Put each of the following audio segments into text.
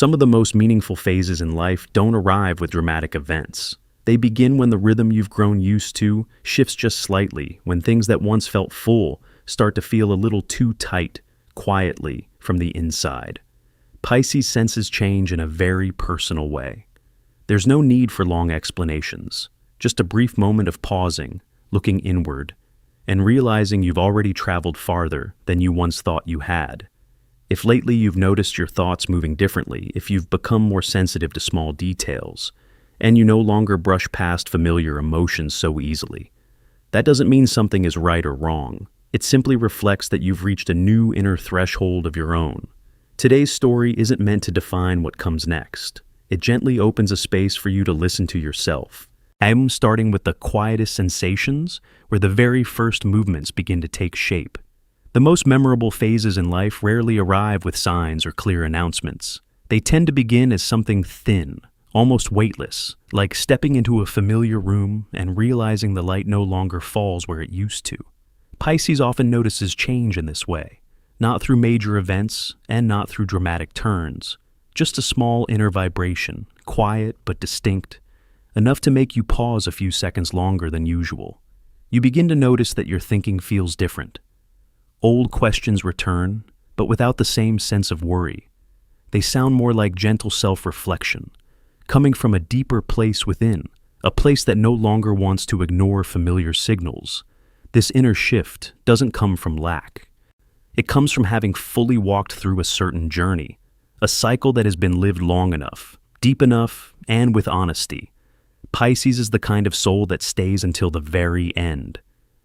Some of the most meaningful phases in life don't arrive with dramatic events. They begin when the rhythm you've grown used to shifts just slightly, when things that once felt full start to feel a little too tight, quietly, from the inside. Pisces senses change in a very personal way. There's no need for long explanations, just a brief moment of pausing, looking inward, and realizing you've already traveled farther than you once thought you had. If lately you've noticed your thoughts moving differently, if you've become more sensitive to small details, and you no longer brush past familiar emotions so easily, that doesn't mean something is right or wrong. It simply reflects that you've reached a new inner threshold of your own. Today's story isn't meant to define what comes next. It gently opens a space for you to listen to yourself. I'm starting with the quietest sensations, where the very first movements begin to take shape. The most memorable phases in life rarely arrive with signs or clear announcements. They tend to begin as something thin, almost weightless, like stepping into a familiar room and realizing the light no longer falls where it used to. Pisces often notices change in this way, not through major events and not through dramatic turns, just a small inner vibration, quiet but distinct, enough to make you pause a few seconds longer than usual. You begin to notice that your thinking feels different. Old questions return, but without the same sense of worry. They sound more like gentle self-reflection, coming from a deeper place within, a place that no longer wants to ignore familiar signals. This inner shift doesn't come from lack. It comes from having fully walked through a certain journey, a cycle that has been lived long enough, deep enough, and with honesty. Pisces is the kind of soul that stays until the very end.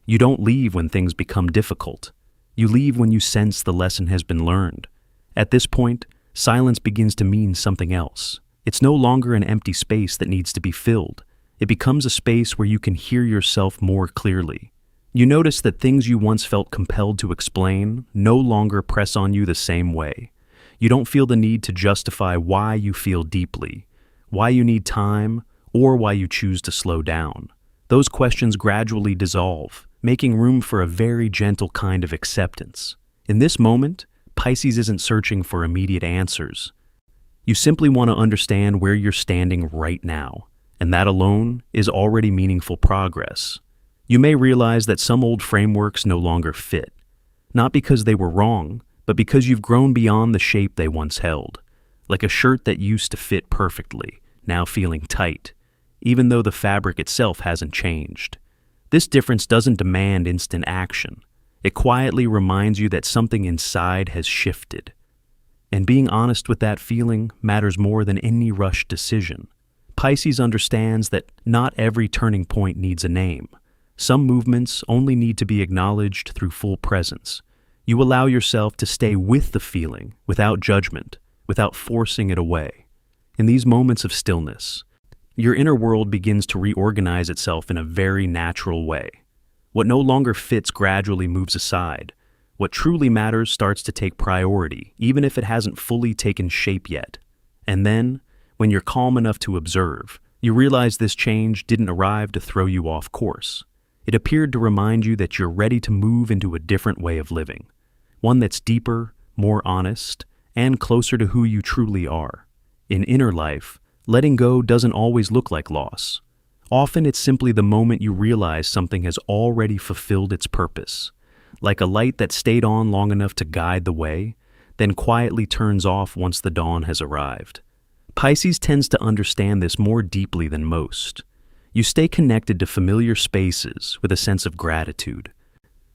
You don't leave when things become difficult. You leave when you sense the lesson has been learned. At this point, silence begins to mean something else. It's no longer an empty space that needs to be filled. It becomes a space where you can hear yourself more clearly. You notice that things you once felt compelled to explain no longer press on you the same way. You don't feel the need to justify why you feel deeply, why you need time, or why you choose to slow down. Those questions gradually dissolve, making room for a very gentle kind of acceptance. In this moment, Pisces isn't searching for immediate answers. You simply want to understand where you're standing right now, and that alone is already meaningful progress. You may realize that some old frameworks no longer fit, not because they were wrong, but because you've grown beyond the shape they once held, like a shirt that used to fit perfectly, now feeling tight, even though the fabric itself hasn't changed. This difference doesn't demand instant action. It quietly reminds you that something inside has shifted. And being honest with that feeling matters more than any rushed decision. Pisces understands that not every turning point needs a name. Some movements only need to be acknowledged through full presence. You allow yourself to stay with the feeling, without judgment, without forcing it away. In these moments of stillness, your inner world begins to reorganize itself in a very natural way. What no longer fits gradually moves aside. What truly matters starts to take priority, even if it hasn't fully taken shape yet. And then, when you're calm enough to observe, you realize this change didn't arrive to throw you off course. It appeared to remind you that you're ready to move into a different way of living, one that's deeper, more honest, and closer to who you truly are. In inner life, letting go doesn't always look like loss. Often it's simply the moment you realize something has already fulfilled its purpose, like a light that stayed on long enough to guide the way, then quietly turns off once the dawn has arrived. Pisces tends to understand this more deeply than most. You stay connected to familiar spaces with a sense of gratitude.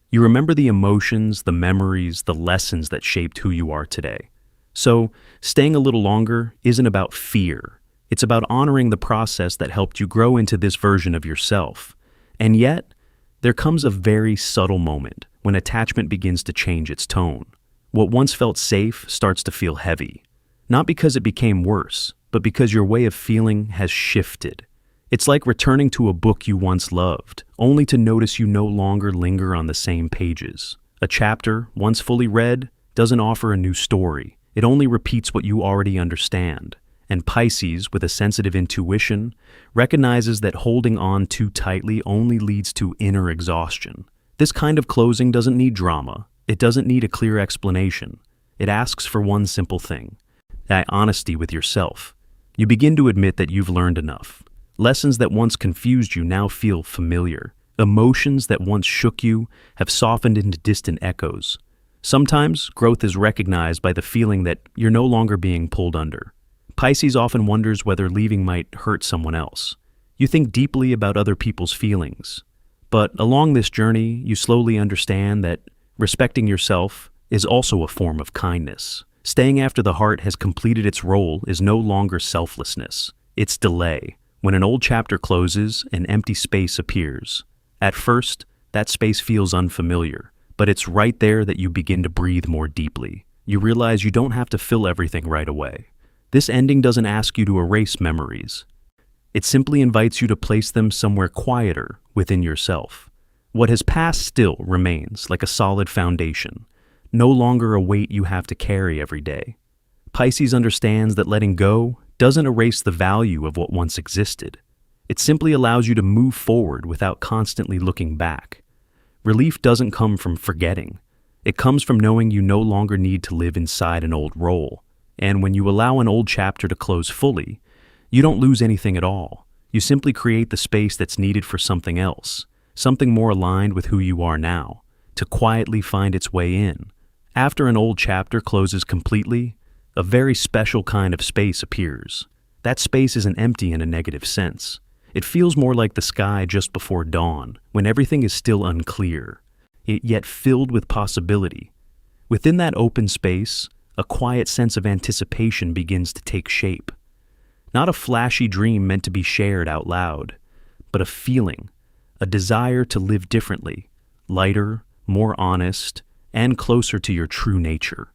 You remember the emotions, the memories, the lessons that shaped who you are today. So, staying a little longer isn't about fear. It's about honoring the process that helped you grow into this version of yourself. And yet, there comes a very subtle moment when attachment begins to change its tone. What once felt safe starts to feel heavy. Not because it became worse, but because your way of feeling has shifted. It's like returning to a book you once loved, only to notice you no longer linger on the same pages. A chapter, once fully read, doesn't offer a new story. It only repeats what you already understand. And Pisces, with a sensitive intuition, recognizes that holding on too tightly only leads to inner exhaustion. This kind of closing doesn't need drama. It doesn't need a clear explanation. It asks for one simple thing: honesty with yourself. You begin to admit that you've learned enough. Lessons that once confused you now feel familiar. Emotions that once shook you have softened into distant echoes. Sometimes growth is recognized by the feeling that you're no longer being pulled under. Pisces often wonders whether leaving might hurt someone else. You think deeply about other people's feelings. But along this journey, you slowly understand that respecting yourself is also a form of kindness. Staying after the heart has completed its role is no longer selflessness. It's delay. When an old chapter closes, an empty space appears. At first, that space feels unfamiliar, but it's right there that you begin to breathe more deeply. You realize you don't have to fill everything right away. This ending doesn't ask you to erase memories. It simply invites you to place them somewhere quieter within yourself. What has passed still remains like a solid foundation, no longer a weight you have to carry every day. Pisces understands that letting go doesn't erase the value of what once existed. It simply allows you to move forward without constantly looking back. Relief doesn't come from forgetting. It comes from knowing you no longer need to live inside an old role. And when you allow an old chapter to close fully, you don't lose anything at all. You simply create the space that's needed for something else, something more aligned with who you are now, to quietly find its way in. After an old chapter closes completely, a very special kind of space appears. That space isn't empty in a negative sense. It feels more like the sky just before dawn, when everything is still unclear, yet filled with possibility. Within that open space, a quiet sense of anticipation begins to take shape. Not a flashy dream meant to be shared out loud, but a feeling, a desire to live differently, lighter, more honest, and closer to your true nature.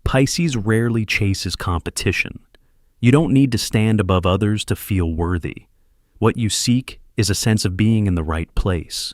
Pisces rarely chases competition. You don't need to stand above others to feel worthy. What you seek is a sense of being in the right place,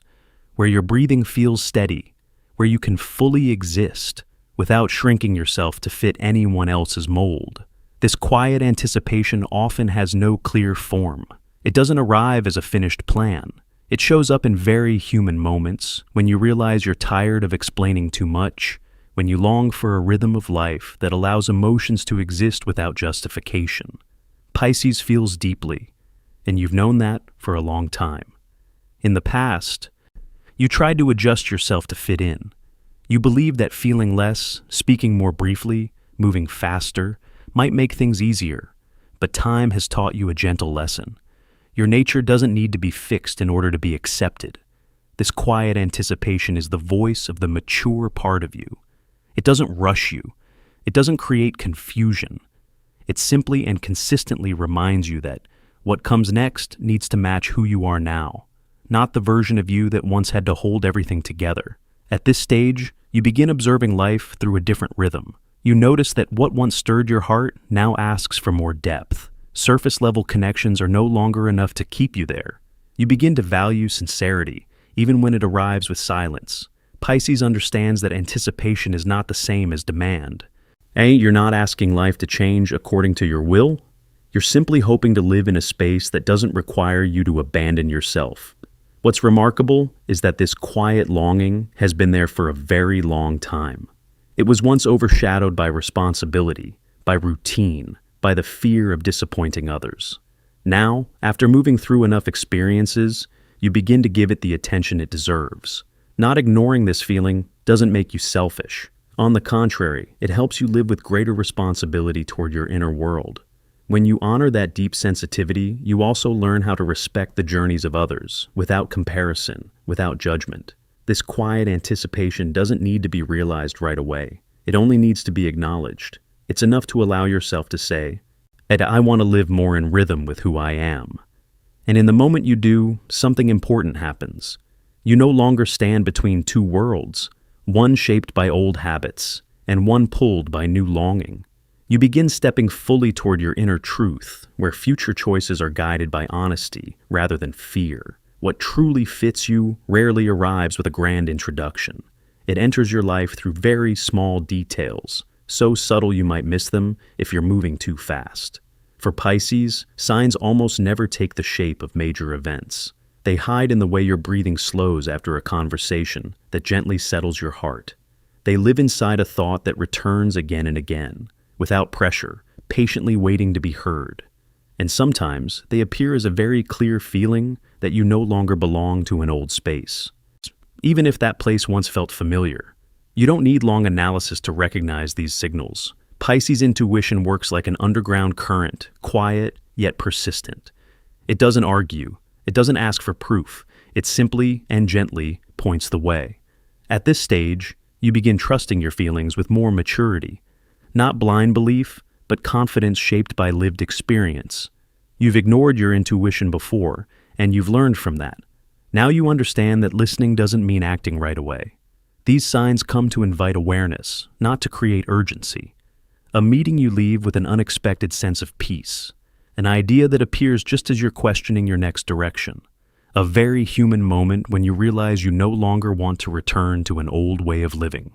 where your breathing feels steady, where you can fully exist without shrinking yourself to fit anyone else's mold. This quiet anticipation often has no clear form. It doesn't arrive as a finished plan. It shows up in very human moments, when you realize you're tired of explaining too much, when you long for a rhythm of life that allows emotions to exist without justification. Pisces feels deeply, and you've known that for a long time. In the past, you tried to adjust yourself to fit in. You believed that feeling less, speaking more briefly, moving faster, might make things easier, but time has taught you a gentle lesson. Your nature doesn't need to be fixed in order to be accepted. This quiet anticipation is the voice of the mature part of you. It doesn't rush you. It doesn't create confusion. It simply and consistently reminds you that what comes next needs to match who you are now, not the version of you that once had to hold everything together. At this stage, you begin observing life through a different rhythm. You notice that what once stirred your heart now asks for more depth. Surface-level connections are no longer enough to keep you there. You begin to value sincerity, even when it arrives with silence. Pisces understands that anticipation is not the same as demand. You're not asking life to change according to your will. You're simply hoping to live in a space that doesn't require you to abandon yourself. What's remarkable is that this quiet longing has been there for a very long time. It was once overshadowed by responsibility, by routine, by the fear of disappointing others. Now, after moving through enough experiences, you begin to give it the attention it deserves. Not ignoring this feeling doesn't make you selfish. On the contrary, it helps you live with greater responsibility toward your inner world. When you honor that deep sensitivity, you also learn how to respect the journeys of others, without comparison, without judgment. This quiet anticipation doesn't need to be realized right away. It only needs to be acknowledged. It's enough to allow yourself to say, I want to live more in rhythm with who I am. And in the moment you do, something important happens. You no longer stand between two worlds, one shaped by old habits, and one pulled by new longing. You begin stepping fully toward your inner truth, where future choices are guided by honesty rather than fear. What truly fits you rarely arrives with a grand introduction. It enters your life through very small details, so subtle you might miss them if you're moving too fast. For Pisces, signs almost never take the shape of major events. They hide in the way your breathing slows after a conversation that gently settles your heart. They live inside a thought that returns again and again. Without pressure, patiently waiting to be heard. And sometimes they appear as a very clear feeling that you no longer belong to an old space, even if that place once felt familiar. You don't need long analysis to recognize these signals. Pisces intuition works like an underground current, quiet yet persistent. It doesn't argue. It doesn't ask for proof. It simply and gently points the way. At this stage, you begin trusting your feelings with more maturity. Not blind belief, but confidence shaped by lived experience. You've ignored your intuition before, and you've learned from that. Now you understand that listening doesn't mean acting right away. These signs come to invite awareness, not to create urgency. A meeting you leave with an unexpected sense of peace. An idea that appears just as you're questioning your next direction. A very human moment when you realize you no longer want to return to an old way of living.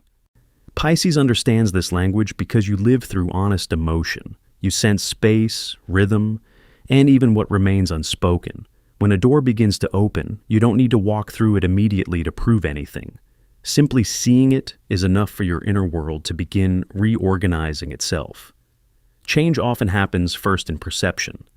Pisces understands this language because you live through honest emotion. You sense space, rhythm, and even what remains unspoken. When a door begins to open, you don't need to walk through it immediately to prove anything. Simply seeing it is enough for your inner world to begin reorganizing itself. Change often happens first in perception.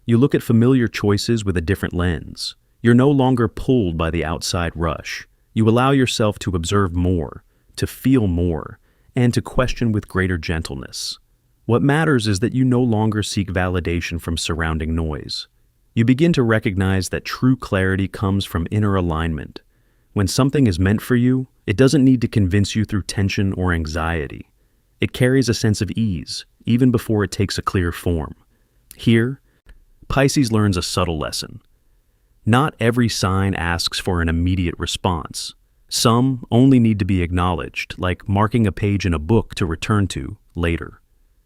You look at familiar choices with a different lens. You're no longer pulled by the outside rush. You allow yourself to observe more, to feel more, and to question with greater gentleness. What matters is that you no longer seek validation from surrounding noise. You begin to recognize that true clarity comes from inner alignment. When something is meant for you, it doesn't need to convince you through tension or anxiety. It carries a sense of ease, even before it takes a clear form. Here, Pisces learns a subtle lesson. Not every sign asks for an immediate response. Some only need to be acknowledged, like marking a page in a book to return to later.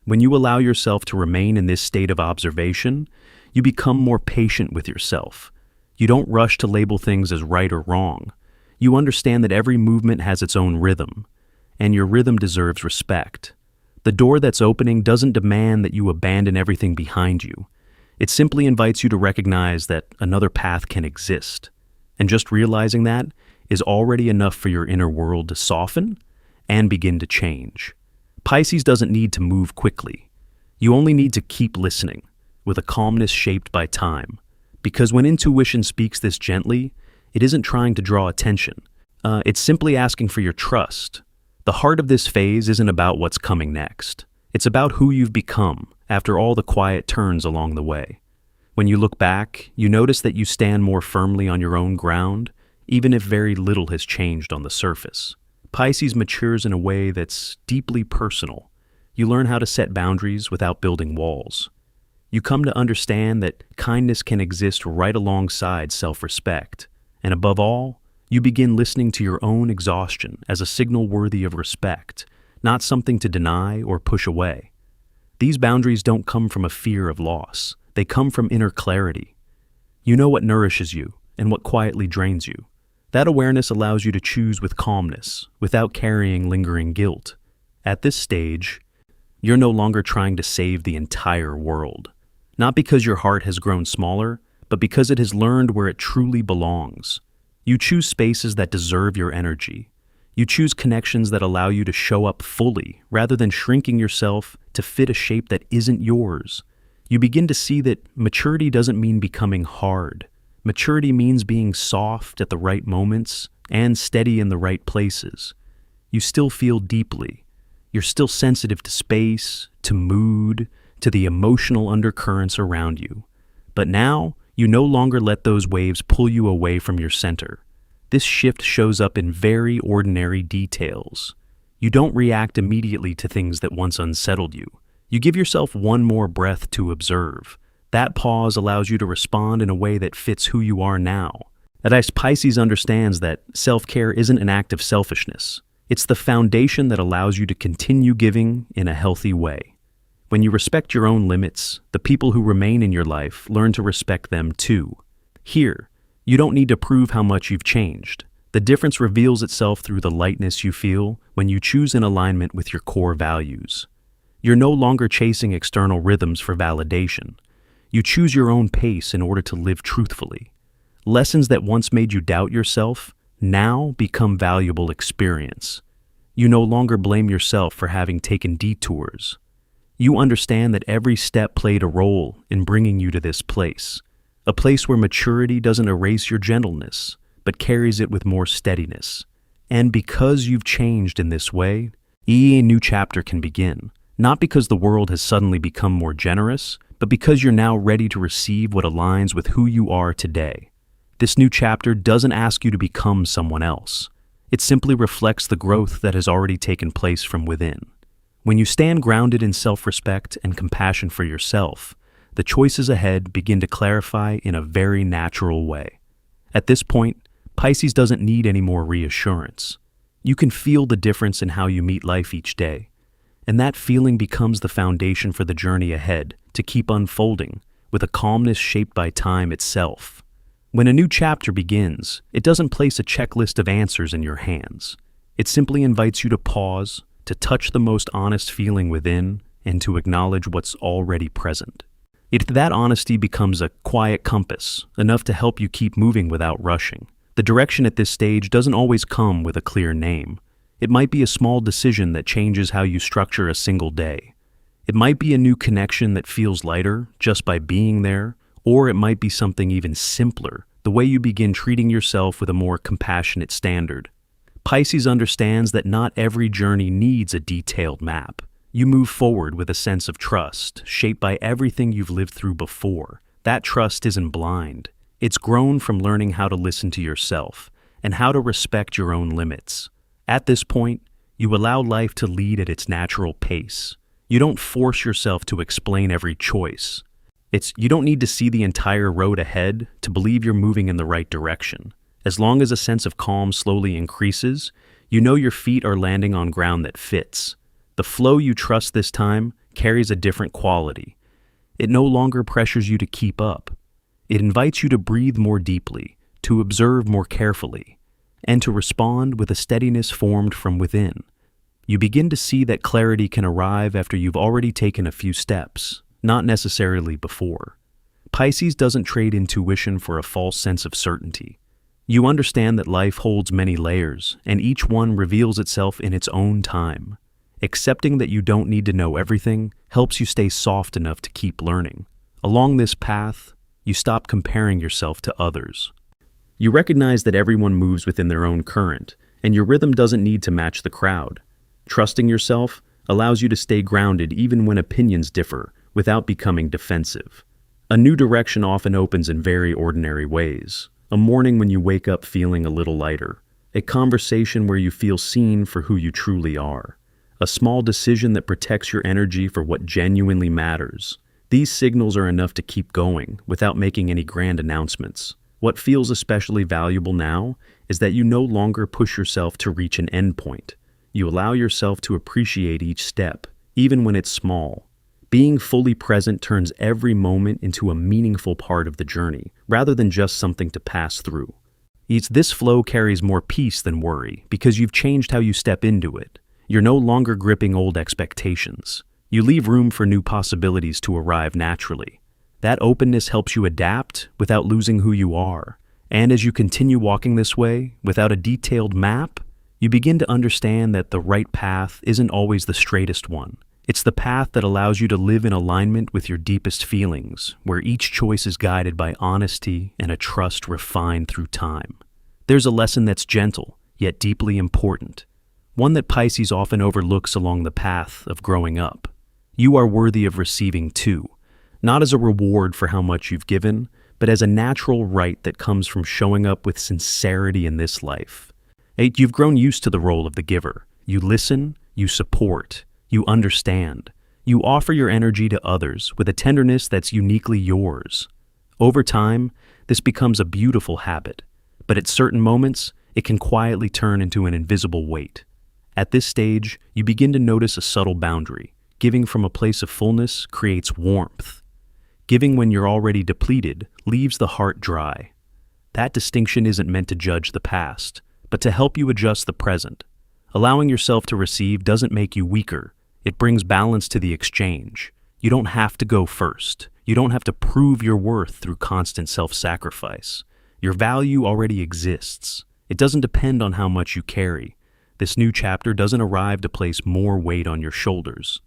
When you allow yourself to remain in this state of observation, you become more patient with yourself. You don't rush to label things as right or wrong. You understand that every movement has its own rhythm, and your rhythm deserves respect. The door that's opening doesn't demand that you abandon everything behind you. It simply invites you to recognize that another path can exist. And just realizing that is already enough for your inner world to soften and begin to change. Pisces doesn't need to move quickly. You only need to keep listening, with a calmness shaped by time. Because when intuition speaks this gently, it isn't trying to draw attention. It's simply asking for your trust. The heart of this phase isn't about what's coming next. It's about who you've become after all the quiet turns along the way. When you look back, you notice that you stand more firmly on your own ground, even if very little has changed on the surface. Pisces matures in a way that's deeply personal. You learn how to set boundaries without building walls. You come to understand that kindness can exist right alongside self-respect. And above all, you begin listening to your own exhaustion as a signal worthy of respect, not something to deny or push away. These boundaries don't come from a fear of loss. They come from inner clarity. You know what nourishes you and what quietly drains you. That awareness allows you to choose with calmness, without carrying lingering guilt. At this stage, you're no longer trying to save the entire world. Not because your heart has grown smaller, but because it has learned where it truly belongs. You choose spaces that deserve your energy. You choose connections that allow you to show up fully, rather than shrinking yourself to fit a shape that isn't yours. You begin to see that maturity doesn't mean becoming hard. Maturity means being soft at the right moments and steady in the right places. You still feel deeply. You're still sensitive to space, to mood, to the emotional undercurrents around you. But now, you no longer let those waves pull you away from your center. This shift shows up in very ordinary details. You don't react immediately to things that once unsettled you. You give yourself one more breath to observe. That pause allows you to respond in a way that fits who you are now. As Pisces understands that self-care isn't an act of selfishness. It's the foundation that allows you to continue giving in a healthy way. When you respect your own limits, the people who remain in your life learn to respect them too. Here, you don't need to prove how much you've changed. The difference reveals itself through the lightness you feel when you choose in alignment with your core values. You're no longer chasing external rhythms for validation. You choose your own pace in order to live truthfully. Lessons that once made you doubt yourself now become valuable experience. You no longer blame yourself for having taken detours. You understand that every step played a role in bringing you to this place, a place where maturity doesn't erase your gentleness, but carries it with more steadiness. And because you've changed in this way, a new chapter can begin, not because the world has suddenly become more generous, but because you're now ready to receive what aligns with who you are today. This new chapter doesn't ask you to become someone else. It simply reflects the growth that has already taken place from within. When you stand grounded in self-respect and compassion for yourself, the choices ahead begin to clarify in a very natural way. At this point, Pisces doesn't need any more reassurance. You can feel the difference in how you meet life each day, and that feeling becomes the foundation for the journey ahead to keep unfolding with a calmness shaped by time itself. When a new chapter begins, it doesn't place a checklist of answers in your hands. It simply invites you to pause, to touch the most honest feeling within, and to acknowledge what's already present. That honesty becomes a quiet compass, enough to help you keep moving without rushing. The direction at this stage doesn't always come with a clear name. It might be a small decision that changes how you structure a single day. It might be a new connection that feels lighter just by being there, or it might be something even simpler, the way you begin treating yourself with a more compassionate standard. Pisces understands that not every journey needs a detailed map. You move forward with a sense of trust, shaped by everything you've lived through before. That trust isn't blind. It's grown from learning how to listen to yourself and how to respect your own limits. At this point, you allow life to lead at its natural pace. You don't force yourself to explain every choice. You don't need to see the entire road ahead to believe you're moving in the right direction. As long as a sense of calm slowly increases, you know your feet are landing on ground that fits. The flow you trust this time carries a different quality. It no longer pressures you to keep up. It invites you to breathe more deeply, to observe more carefully, and to respond with a steadiness formed from within. You begin to see that clarity can arrive after you've already taken a few steps, not necessarily before. Pisces doesn't trade intuition for a false sense of certainty. You understand that life holds many layers, and each one reveals itself in its own time. Accepting that you don't need to know everything helps you stay soft enough to keep learning. Along this path, you stop comparing yourself to others. You recognize that everyone moves within their own current, and your rhythm doesn't need to match the crowd. Trusting yourself allows you to stay grounded even when opinions differ, without becoming defensive. A new direction often opens in very ordinary ways. A morning when you wake up feeling a little lighter. A conversation where you feel seen for who you truly are. A small decision that protects your energy for what genuinely matters. These signals are enough to keep going without making any grand announcements. What feels especially valuable now is that you no longer push yourself to reach an endpoint. You allow yourself to appreciate each step, even when it's small. Being fully present turns every moment into a meaningful part of the journey, rather than just something to pass through. This flow carries more peace than worry, because you've changed how you step into it. You're no longer gripping old expectations. You leave room for new possibilities to arrive naturally. That openness helps you adapt without losing who you are. And as you continue walking this way, without a detailed map, you begin to understand that the right path isn't always the straightest one. It's the path that allows you to live in alignment with your deepest feelings, where each choice is guided by honesty and a trust refined through time. There's a lesson that's gentle, yet deeply important, one that Pisces often overlooks along the path of growing up. You are worthy of receiving too, not as a reward for how much you've given, but as a natural right that comes from showing up with sincerity in this life. You've grown used to the role of the giver. You listen, you support, you understand. You offer your energy to others with a tenderness that's uniquely yours. Over time, this becomes a beautiful habit, but at certain moments, it can quietly turn into an invisible weight. At this stage, you begin to notice a subtle boundary. Giving from a place of fullness creates warmth. Giving when you're already depleted leaves the heart dry. That distinction isn't meant to judge the past, but to help you adjust the present. Allowing yourself to receive doesn't make you weaker. It brings balance to the exchange. You don't have to go first. You don't have to prove your worth through constant self-sacrifice. Your value already exists. It doesn't depend on how much you carry. This new chapter doesn't arrive to place more weight on your shoulders.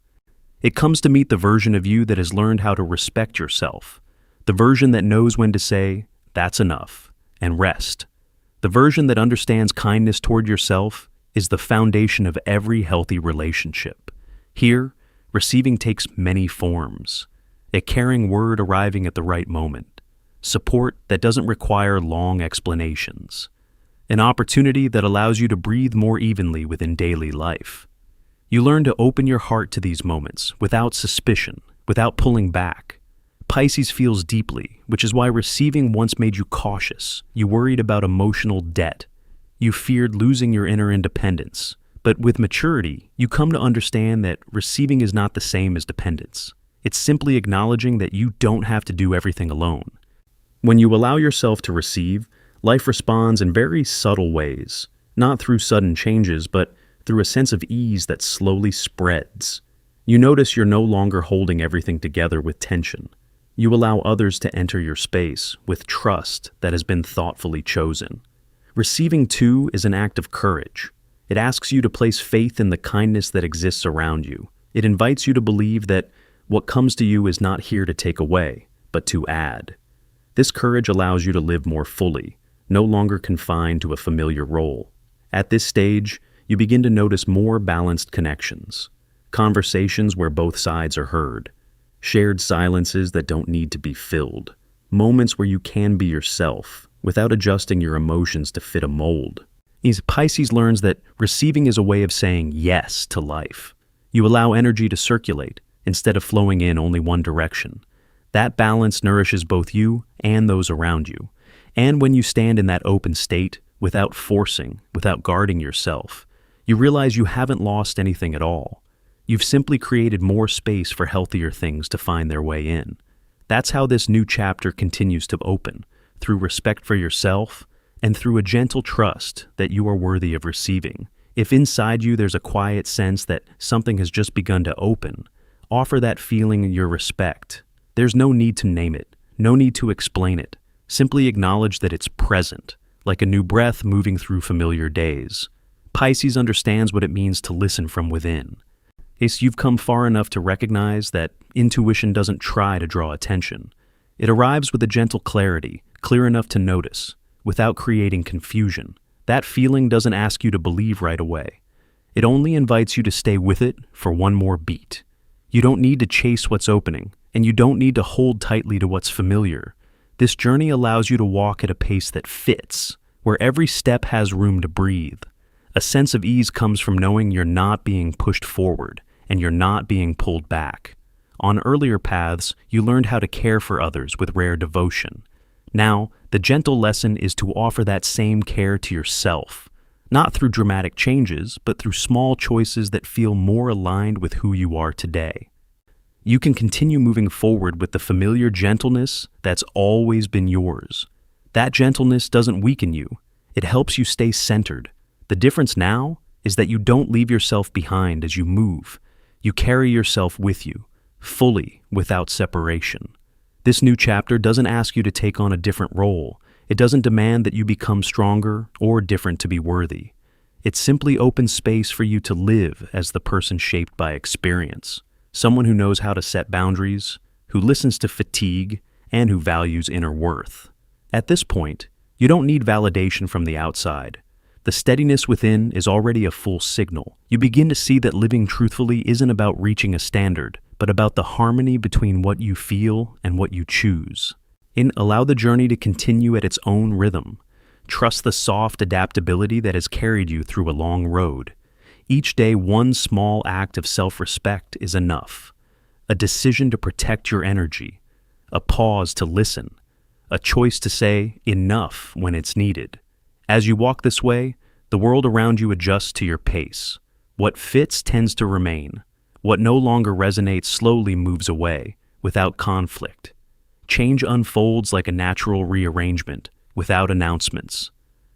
It comes to meet the version of you that has learned how to respect yourself, the version that knows when to say, "That's enough," and rest. The version that understands kindness toward yourself is the foundation of every healthy relationship. Here, receiving takes many forms. A caring word arriving at the right moment. Support that doesn't require long explanations. An opportunity that allows you to breathe more evenly within daily life. You learn to open your heart to these moments without suspicion, without pulling back. Pisces feels deeply, which is why receiving once made you cautious. You worried about emotional debt. You feared losing your inner independence. But with maturity, you come to understand that receiving is not the same as dependence. It's simply acknowledging that you don't have to do everything alone. When you allow yourself to receive, life responds in very subtle ways, not through sudden changes, but through a sense of ease that slowly spreads. You notice you're no longer holding everything together with tension. You allow others to enter your space with trust that has been thoughtfully chosen. Receiving, too, is an act of courage. It asks you to place faith in the kindness that exists around you. It invites you to believe that what comes to you is not here to take away, but to add. This courage allows you to live more fully, no longer confined to a familiar role. At this stage, you begin to notice more balanced connections, conversations where both sides are heard, shared silences that don't need to be filled, moments where you can be yourself without adjusting your emotions to fit a mold. Pisces learns that receiving is a way of saying yes to life. You allow energy to circulate instead of flowing in only one direction. That balance nourishes both you and those around you. And when you stand in that open state, without forcing, without guarding yourself, you realize you haven't lost anything at all. You've simply created more space for healthier things to find their way in. That's how this new chapter continues to open, through respect for yourself and through a gentle trust that you are worthy of receiving. If inside you there's a quiet sense that something has just begun to open, offer that feeling your respect. There's no need to name it, no need to explain it. Simply acknowledge that it's present, like a new breath moving through familiar days. Pisces understands what it means to listen from within. You've come far enough to recognize that intuition doesn't try to draw attention. It arrives with a gentle clarity, clear enough to notice, without creating confusion. That feeling doesn't ask you to believe right away. It only invites you to stay with it for one more beat. You don't need to chase what's opening, and you don't need to hold tightly to what's familiar. This journey allows you to walk at a pace that fits, where every step has room to breathe. A sense of ease comes from knowing you're not being pushed forward, and you're not being pulled back. On earlier paths, you learned how to care for others with rare devotion. Now, the gentle lesson is to offer that same care to yourself, not through dramatic changes, but through small choices that feel more aligned with who you are today. You can continue moving forward with the familiar gentleness that's always been yours. That gentleness doesn't weaken you. It helps you stay centered. The difference now is that you don't leave yourself behind as you move. You carry yourself with you, fully, without separation. This new chapter doesn't ask you to take on a different role. It doesn't demand that you become stronger or different to be worthy. It simply opens space for you to live as the person shaped by experience, someone who knows how to set boundaries, who listens to fatigue, and who values inner worth. At this point, you don't need validation from the outside. The steadiness within is already a full signal. You begin to see that living truthfully isn't about reaching a standard, but about the harmony between what you feel and what you choose. Allow the journey to continue at its own rhythm. Trust the soft adaptability that has carried you through a long road. Each day, one small act of self-respect is enough. A decision to protect your energy. A pause to listen. A choice to say enough when it's needed. As you walk this way, the world around you adjusts to your pace. What fits tends to remain. What no longer resonates slowly moves away, without conflict. Change unfolds like a natural rearrangement, without announcements.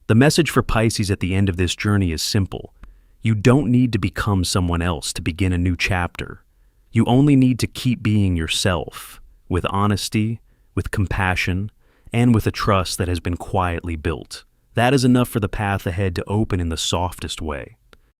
The message for Pisces at the end of this journey is simple. You don't need to become someone else to begin a new chapter. You only need to keep being yourself, with honesty, with compassion, and with a trust that has been quietly built. That is enough for the path ahead to open in the softest way.